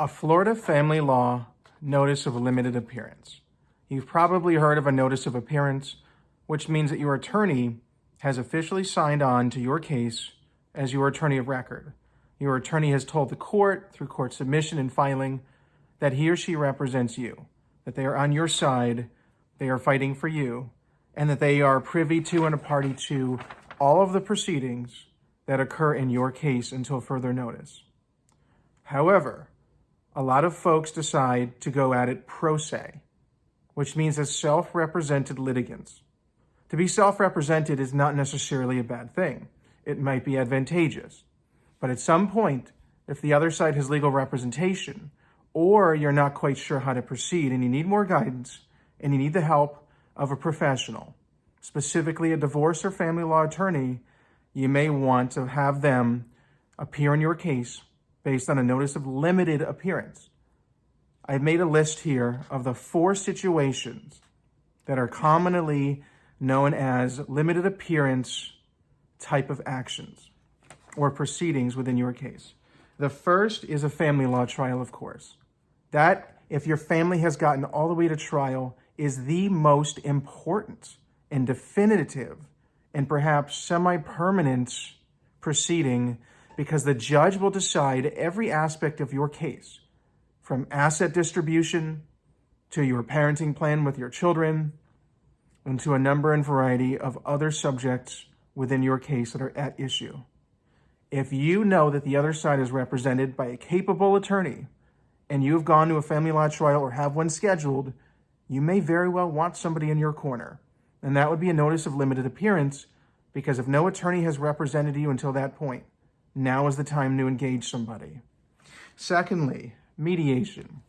A Florida family law notice of limited appearance. You've probably heard of a notice of appearance, which means that your attorney has officially signed on to your case as your attorney of record. Your attorney has told the court through court submission and filing that he or she represents you, that they are on your side, they are fighting for you, and that they are privy to and a party to all of the proceedings that occur in your case until further notice. However, a lot of folks decide to go at it pro se, which means as self-represented litigants. To be self-represented is not necessarily a bad thing. It might be advantageous. But at some point, if the other side has legal representation, or you're not quite sure how to proceed and you need more guidance and you need the help of a professional, specifically a divorce or family law attorney, you may want to have them appear in your case based on a notice of limited appearance. I've made a list here of the 4 situations that are commonly known as limited appearance type of actions or proceedings within your case. The first is a family law trial, of course. That, if your family has gotten all the way to trial, is the most important and definitive and perhaps semi-permanent proceeding, because the judge will decide every aspect of your case, from asset distribution to your parenting plan with your children, and to a number and variety of other subjects within your case that are at issue. If you know that the other side is represented by a capable attorney and you have gone to a family law trial or have one scheduled, you may very well want somebody in your corner. And that would be a notice of limited appearance, because if no attorney has represented you until that point, now is the time to engage somebody. Secondly, mediation.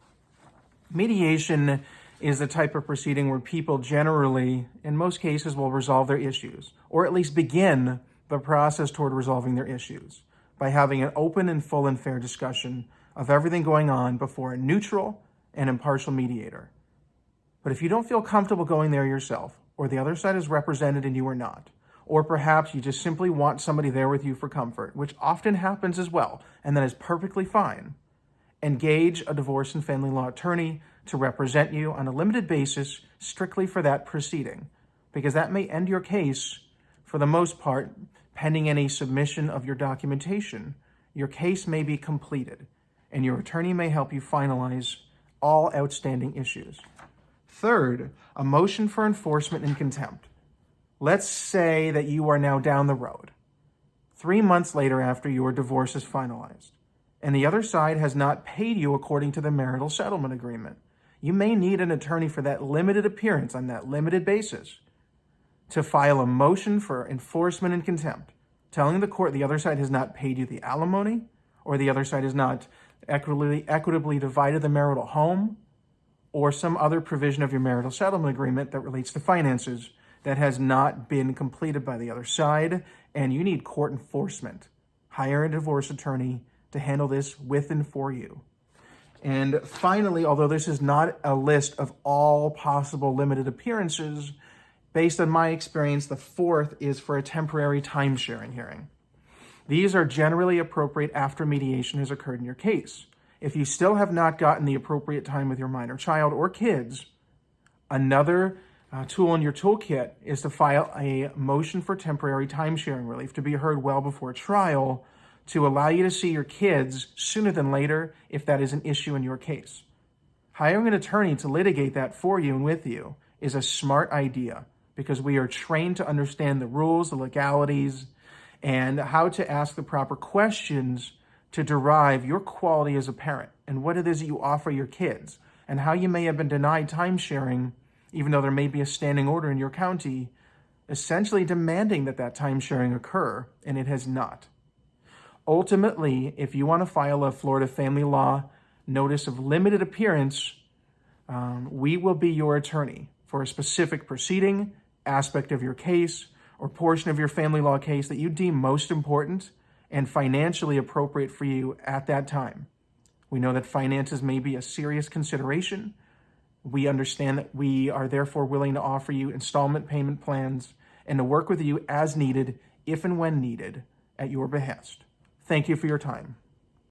Mediation is the type of proceeding where people generally, in most cases, will resolve their issues, or at least begin the process toward resolving their issues by having an open and full and fair discussion of everything going on before a neutral and impartial mediator. But if you don't feel comfortable going there yourself, or the other side is represented and you are not, or perhaps you just simply want somebody there with you for comfort, which often happens as well, and that is perfectly fine, engage a divorce and family law attorney to represent you on a limited basis strictly for that proceeding, because that may end your case for the most part. Pending any submission of your documentation, your case may be completed, and your attorney may help you finalize all outstanding issues. Third, a motion for enforcement in contempt. Let's say that you are now down the road, 3 months later after your divorce is finalized, and the other side has not paid you according to the marital settlement agreement. You may need an attorney for that limited appearance on that limited basis to file a motion for enforcement in contempt, telling the court the other side has not paid you the alimony, or the other side has not equitably divided the marital home, or some other provision of your marital settlement agreement that relates to finances that has not been completed by the other side, and you need court enforcement. Hire a divorce attorney to handle this with and for you. And finally, although this is not a list of all possible limited appearances, based on my experience, the 4th is for a temporary time-sharing hearing. These are generally appropriate after mediation has occurred in your case. If you still have not gotten the appropriate time with your minor child or kids, another tool in your toolkit is to file a motion for temporary time-sharing relief to be heard well before trial, to allow you to see your kids sooner than later if that is an issue in your case. Hiring an attorney to litigate that for you and with you is a smart idea, because we are trained to understand the rules, the legalities, and how to ask the proper questions to derive your quality as a parent and what it is that you offer your kids, and how you may have been denied time sharing, even though there may be a standing order in your county essentially demanding that that time sharing occur, and it has not. Ultimately, if you want to file a Florida family law notice of limited appearance, we will be your attorney for a specific proceeding, aspect of your case, or portion of your family law case that you deem most important and financially appropriate for you at that time. We know that finances may be a serious consideration. We understand that we are therefore willing to offer you installment payment plans and to work with you as needed, if and when needed, at your behest. Thank you for your time.